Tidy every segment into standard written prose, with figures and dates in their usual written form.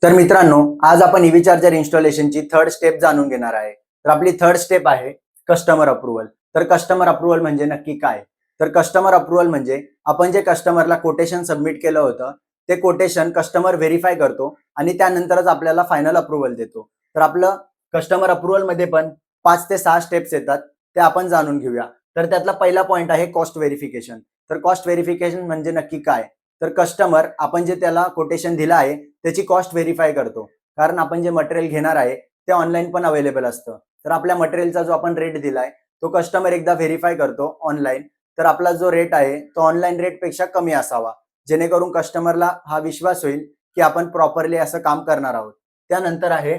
तर मित्रांनो, आज आपण ईव्ही चार्जर इन्स्टॉलेशनची थर्ड स्टेप जाणून घेणार आहे. तर आपली थर्ड स्टेप आहे कस्टमर अप्रूव्हल. तर कस्टमर अप्रूव्हल म्हणजे नक्की काय? तर कस्टमर अप्रूव्हल म्हणजे आपण जे कस्टमरला कोटेशन सबमिट केलं होतं, ते कोटेशन कस्टमर व्हेरिफाय करतो आणि त्यानंतरच आपल्याला फायनल अप्रूव्हल देतो. तर आपलं कस्टमर अप्रूव्हलमध्ये पण 5 ते 6 स्टेप्स येतात, ते आपण जाणून घेऊया. तर त्यातला पहिला पॉइंट आहे कॉस्ट व्हेरिफिकेशन. तर कॉस्ट व्हेरिफिकेशन म्हणजे नक्की काय? तर कस्टमर आपण जे त्याला कोटेशन दिलं आहे त्याची कॉस्ट व्हेरिफाय करतो. कारण आपण जे मटेरियल घेणार आहे ते ऑनलाईन पण अवेलेबल असतं. तर आपल्या मटेरियलचा जो आपण रेट दिलाय तो कस्टमर एकदा व्हेरिफाय करतो ऑनलाईन. तर आपला जो रेट आहे तो ऑनलाईन रेटपेक्षा कमी असावा. जेणेकरून कस्टमरला हा विश्वास होईल की आपण प्रॉपरली असं काम करणार आहोत. त्यानंतर आहे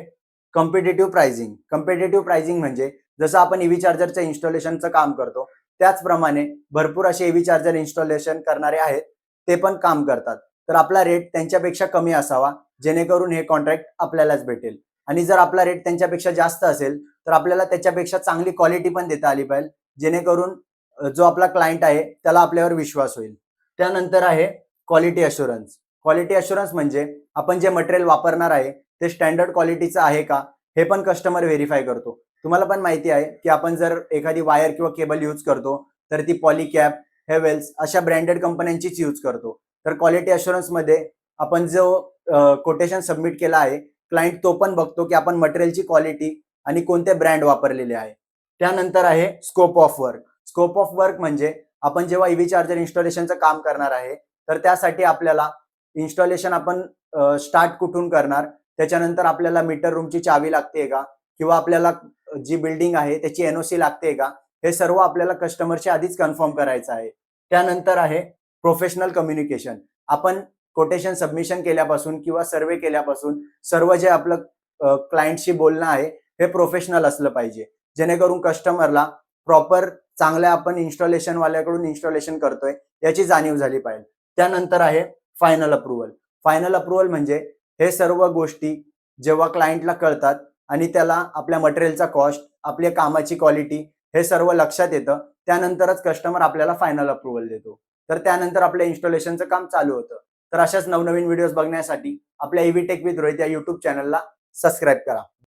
कॉम्पिटिटिव्ह प्राइसिंग. कॉम्पिटिटिव्ह प्राइसिंग म्हणजे जसं आपण ईव्ही चार्जरचं इन्स्टॉलेशनचं काम करतो त्याचप्रमाणे भरपूर असे ईव्ही चार्जर इन्स्टॉलेशन करणारे आहेत, ते पण काम करतात. तर आपला रेट त्यांच्यापेक्षा कमी असावा, जेणेकरून हे कॉन्ट्रॅक्ट आपल्यालाच भेटेल. आणि जर आपला रेट त्यांच्यापेक्षा जास्त असेल तर आपल्याला त्याच्यापेक्षा चांगली क्वालिटी पण देता आली पाहिजे, जेणेकरून जो आपला क्लायंट आहे त्याला आपल्यावर विश्वास होईल. त्यानंतर आहे क्वालिटी अश्युरन्स. क्वालिटी अश्युरन्स म्हणजे आपण जे मटेरियल वापरणार आहे ते स्टँडर्ड क्वालिटीचं आहे का, हे पण कस्टमर व्हेरिफाय करतो. तुम्हाला पण माहिती आहे की आपण जर एखादी वायर किंवा केबल यूज करतो तर ती पॉलीकॅप, हेवेल्स अशा ब्रँडेड कंपन्यांचीच यूज करतो. तर क्वालिटी अश्युरन्समध्ये आपण जो कोटेशन सबमिट केला आहे, क्लायंट तो पण बघतो की आपण मटेरियलची क्वालिटी आणि कोणते ब्रँड वापरलेले आहे. त्यानंतर आहे scope of work. Scope of work म्हणजे आपण जेव्हा ईव्ही चार्जर इन्स्टॉलेशनचं काम करणार आहे, तर त्यासाठी आपल्याला इन्स्टॉलेशन आपण स्टार्ट कुठून करणार, त्याच्यानंतर आपल्याला मीटर रूमची चावी लागते का, किंवा आपल्याला जी बिल्डिंग आहे त्याची एनओसी लागते का, हे सर्व आपल्याला कस्टमरशी आधीच कन्फर्म करायचं आहे. त्यानंतर आहे प्रोफेशनल कम्युनिकेशन. आपण कोटेशन सबमिशन केल्यापासून किंवा सर्व्हे केल्यापासून सर्व जे आपलं क्लायंटशी बोलणं आहे हे प्रोफेशनल असलं पाहिजे, जेणेकरून कस्टमरला प्रॉपर चांगल्या आपण इन्स्टॉलेशन वाल्याकडून इन्स्टॉलेशन करतोय याची जाणीव झाली पाहिजे. त्यानंतर आहे फायनल अप्रूव्हल. फायनल अप्रूव्हल म्हणजे हे सर्व गोष्टी जेव्हा क्लायंटला कळतात आणि त्याला आपल्या मटेरियलचा कॉस्ट, आपल्या कामाची क्वालिटी हे सर्व लक्षात येतं, त्यानंतरच कस्टमर आपल्याला फायनल अप्रूव्हल देतो. तर त्यानंतर आपल्या इन्स्टॉलेशनचं काम चालू होतं. तर अशाच नवनवीन व्हिडिओज बघण्यासाठी आपल्या ईव्ही टेक विथ रोहित या YouTube चॅनलला सबस्क्राईब करा.